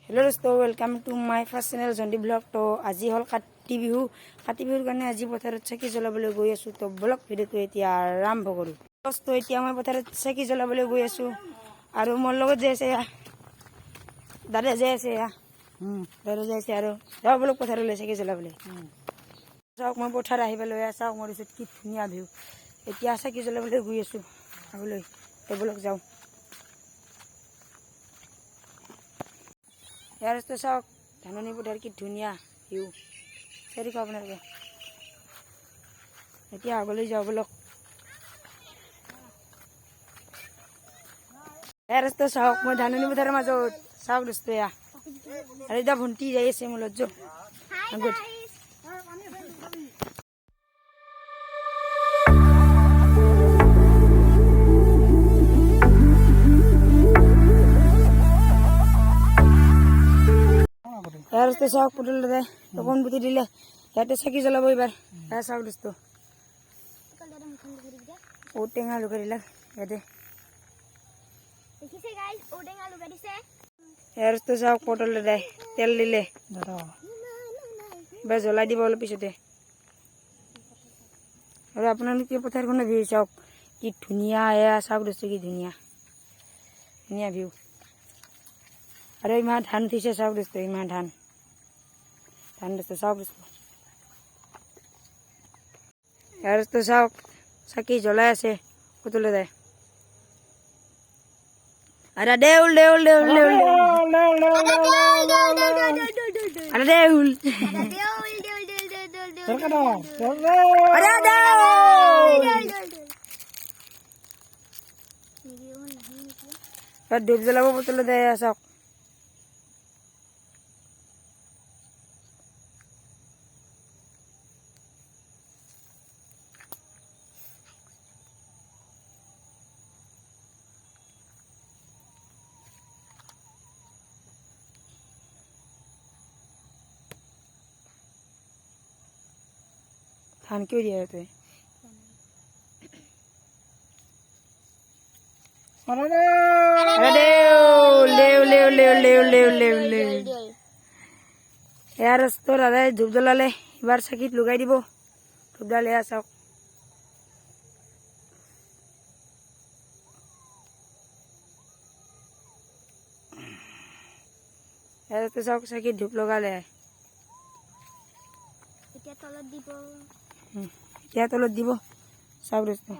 Hello दोस्तों, welcome to my first channel जन्दी blog. तो आज हल काति बिहु कारण आज पथार चाकी जलाबले गई आसो। तो ब्लॉग भिडिओ आरम्भ करूँ। दोस्तों इतना मैं पथार चाकी जलाबले गई आसो और मोर लगत जाइसे दादा जाई आसे दादा जाई आसे और जाओ ब्लॉग पथार चाकी जलाबले चाওক मैं पथार आहिबले चाওক मोर कि धुनिया भिउ इतना चाकी जलाबले गई आसो आगले ब्लॉग जाऊँ। यार तो चाওক धाननी पथार कि धुनिया भिउ चारि को अपना आगले जाओ ब्लॉग। यार तो चाওক मैं धाननी पथार मजत चाওক दोस्तों या अरे इतना भंटी जाई आसे मोर जो यार तो चाওক पुतल दे तक पुति दिले इते चाकी जलाब एबार यार चाওক दोस्तों ঔটেঙা লুকাৰিলাক ইয়াতে দেখিছে গাইস ঔটেঙা লুকাৰিছে। यार तो चाওক পটল দে তেল দিলে বা জ্বলাই দিব অলপ পিছতে আৰু আপোনালোকে পথাৰখন ভিউ চাওক কি ধুনীয়া এয়া চাওক दोस्तों কি ধুনীয়া ধুনীয়া ভিউ আৰু ইমান ধান থৈছে চাওক दोस्तों ইমান ধান दोस्तों चाওক दोस्तों। यार तो चाওক চাকি জ্বলাই আছে পুতলে দে अरे देउल देउल देउल देउल अरे देउल अरे देउल धूप जलाब पुतले दे चाওক। धान क्यों दिया है यार तो दादा धूप जलाले एबार चाकित लुगाई দিব धूप डाले चाওক। यार तो चाওক चाकित धूप लगाले এতিয়া তলত দিব চাওক दोस्तों।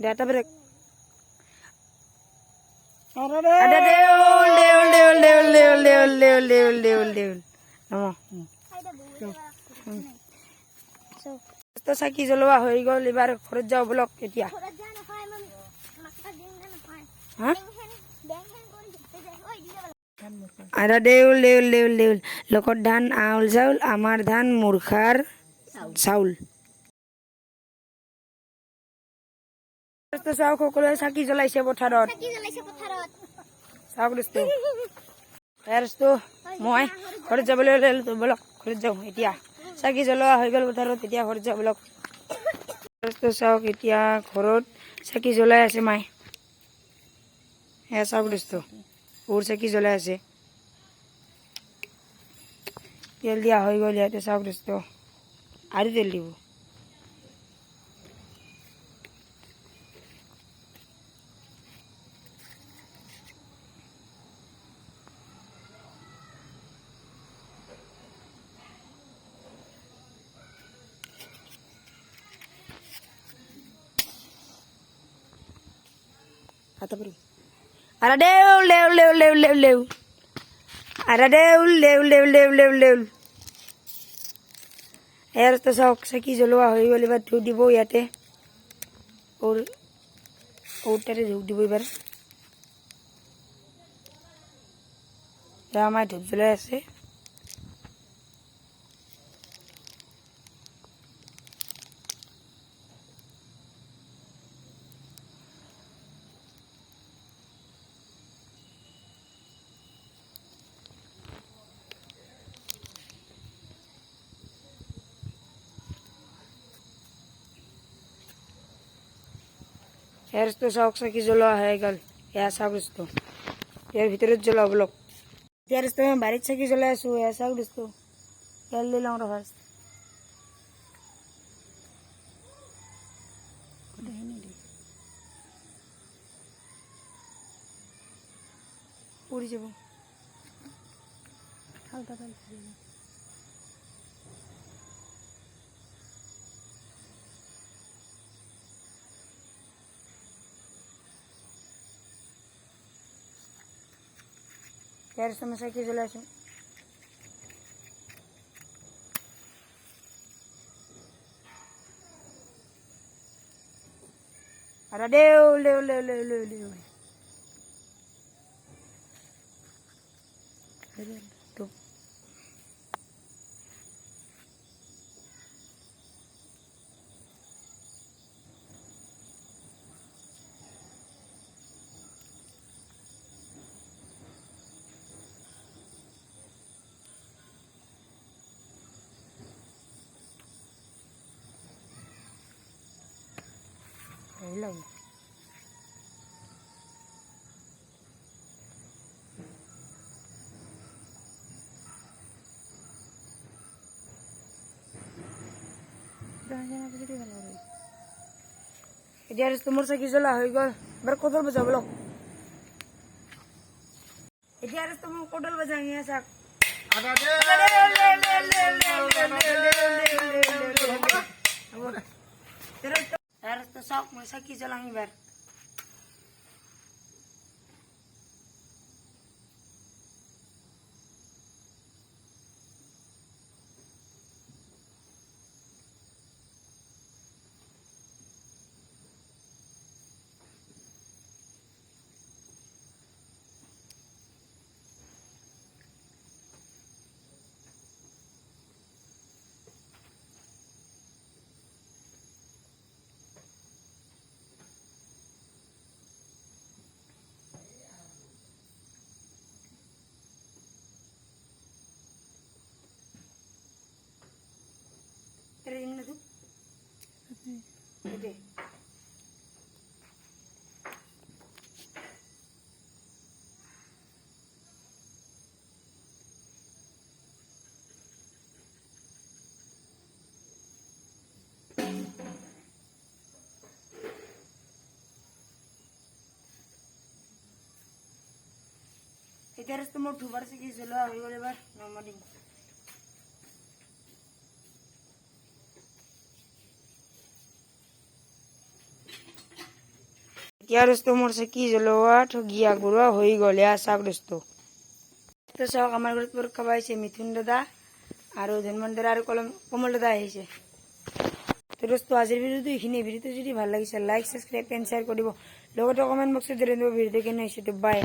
डाटा ब्रेक अरे देउल देउल देउल देउल देउल देउल देउल देउल देउल देउल तो चाकी জ্বলোৱা হৈ গ'ল এবাৰ ঘৰত যাও ব্লক এতিয়া अरे देउल देउल देउल देउल लोकर धान आउल चाउल आमार धान मूर्खार चाउल। तो चाওক সকলোৱে চাকি জ্বলাইছে পথাৰত চাওক दोस्तों। यार तो মই ঘৰত যাবলৈ ওলাইছো ব্লক ঘৰত যাওঁ এতিয়া চাকি জ্বলোৱা হৈ গ'ল পথাৰত এতিয়া ঘৰত যাওঁ ব্লক। তো চাওক এতিয়া ঘৰত চাকি জ্বলাই আছে মাই এয়া চাওক दोस्तों और चाकी জ্বলাই আছে तेल दिया हो गल इते चाওক दोस्तों और तेल দিব आता पर अरे देउल देउल देउल देउल देउल देउल अरे देउल देउल देउल देउल देउल देउल। यार तो चाওক চাকি জ্বলোৱা হৈ গ'ল এবাৰ ধূপ দিব ইয়াতে और তাতে ধূপ দিব এবাৰ আমাৰ ধূপ জ্বলাই আছে। ইয়াৰ দোস্ত চাওক চাকি জ্বলোৱা হৈ গ'ল। এয়া চাওক দোস্ত, ইয়াৰ ভিতৰত জ্বলাও ব্লক। ইয়াৰ দোস্ত মই বাৰীত চাকি জ্বলাই আছোঁ। এয়া চাওক দোস্ত, তেল দি লওঁ ৰ'বা। পৰি যাব হালকা তেল। यार समस्या की জ্বলাইছো। अरे देव ले ले ले ले ले तो लगे এতিয়া তোমাৰ চাকি জ্বলা হৈ গ'ল। এবাৰ কদল বজাব লওক। এতিয়া তোমাৰ কদল বজাং চাওক। চাওক মই চাকি জ্বলাম এবাৰ। Itu Oke. Itu harus temu dua segi জ্বলোৱা হৈ গ'ল। এবাৰ নমাই দিম। এতিয়া দোস্ত মোৰ চাকি জ্বলোৱা ঠগিয়া গুড়া হৈ গ'ল। এয়া চাওক দোস্ত। তো চাওক আমাৰ ঘৰত পৰীক্ষা পাইছে মিথুন দাদা আৰু ধনমন দাদা আৰু কমল দাদা আহিছে। তো দোস্ত আজিৰ ভিডিঅ'টো এইখিনি। ভিডিঅ'টো যদি ভাল লাগিছে লাইক, ছাবস্ক্ৰাইব এণ্ড শ্বেয়াৰ কৰি দিব। লগতে কমেণ্ট বক্সত জনাই দিব ভিডিঅ'টো কেনে হৈছে। তো বাই।